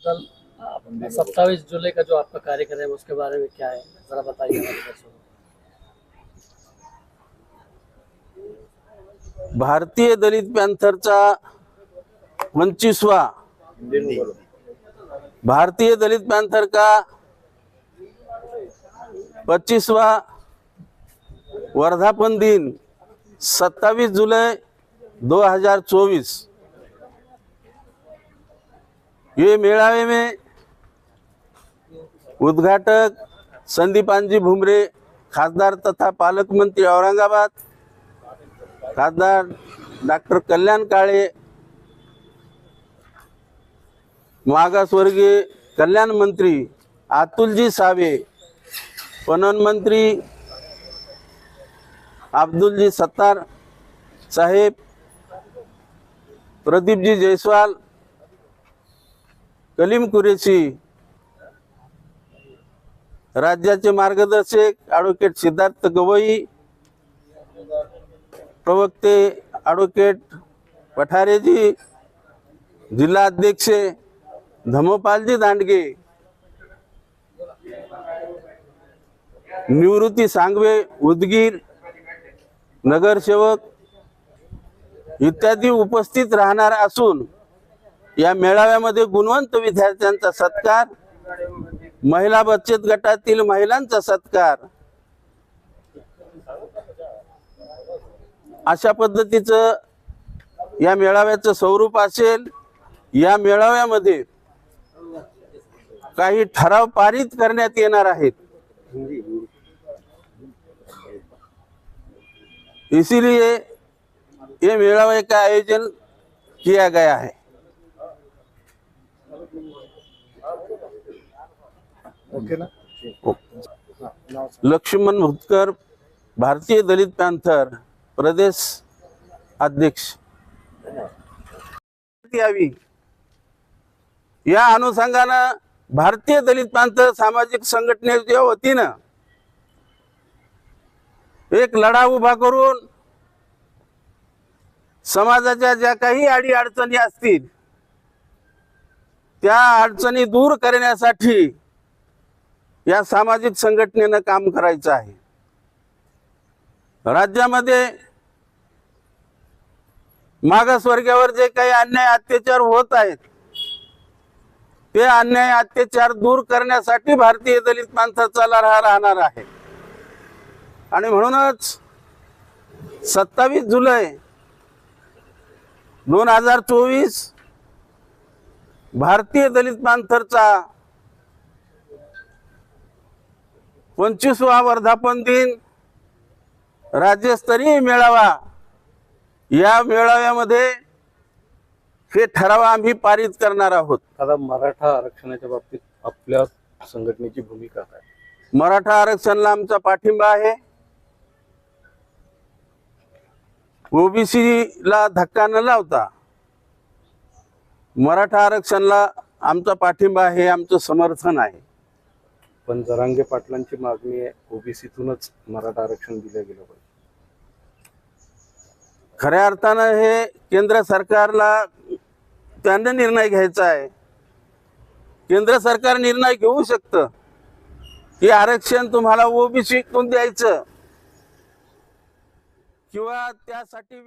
कल 27 जुलाई का जो आपका कार्यक्रम है उसके बारे में क्या है, जरा बताइए हमारे दर्शकों को। भारतीय दलित पॅन्थरचा 25वां भारतीय दलित पैंथर का 25वां वर्धापन दिन 27 जुलाई 2024। ये मेळावे में उद्घाटक संदीपानजी भुमरे, खासदार तथा पालक मंत्री औरंगाबाद, खासदार डॉक्टर कल्याण काळे, मागासवर्गीय कल्याण मंत्री अतुलजी सावे, पणन मंत्री अब्दुलजी सत्तार साहेब, प्रदीपजी जयस्वाल, कलीम कुरेशी, राज्याचे मार्गदर्शक ॲडव्होकेट सिद्धार्थ गवई, प्रवक्ते ॲडव्होकेट पठारेजी, जिल्हा अध्यक्ष धमपालजी दांडगे, निवृत्ती सांगवे उदगीर, नगरसेवक इत्यादी उपस्थित राहणार असून या मेळाव्यामध्ये गुणवंत विद्यार्थ्यांचा सत्कार, महिला बचत गटातील महिलांचा सत्कार, अशा पद्धतीचं या मेळाव्याचं स्वरूप असेल। या मेळाव्यामध्ये काही ठराव पारित करण्यात येणार आहेत। इसीलिए ये मेळावे का आयोजन किया गया है। लक्ष्मण भुतकर, भारतीय दलित पैंथर प्रदेश अध्यक्ष। या अनुषंगानं भारतीय दलित पैंथर सामाजिक संघटनेच्या वतीनं एक लढा उभा करून समाजाच्या ज्या काही अडी अडचणी असतील त्या अडचणी दूर करण्यासाठी या सामाजिक संघटनेनं काम करायचं आहे। राज्यामध्ये मागासवर्गावर जे काही अन्याय अत्याचार होत आहेत ते अन्याय अत्याचार दूर करण्यासाठी भारतीय दलित पैंथरचा लढा राहणार आहे। आणि म्हणूनच 27 जुलै 2024 भारतीय दलित पैंथरचा 25वां वर्धापन दिन राज्यस्तरीय मेळावा, या मेळाव्यामध्ये हे ठराव आम्ही पारित करणार आहोत। आता मराठा आरक्षणाच्या बाबतीत आपल्या संघटनेची भूमिका काय? मराठा आरक्षणाला आमचा पाठिंबा आहे। ओबीसी ला धक्का न लावता मराठा आरक्षणाला आमचा पाठिंबा आहे, आमचं समर्थन आहे। पण जरांगे पाटलांची मागणी आहे ओबीसीतूनच मराठा आरक्षण दिलं गेलं पाहिजे। खऱ्या अर्थानं हे केंद्र सरकारला त्यांना निर्णय घ्यायचा आहे। केंद्र सरकार निर्णय घेऊ शकतं की आरक्षण तुम्हाला ओबीसीतून द्यायचं किंवा त्यासाठी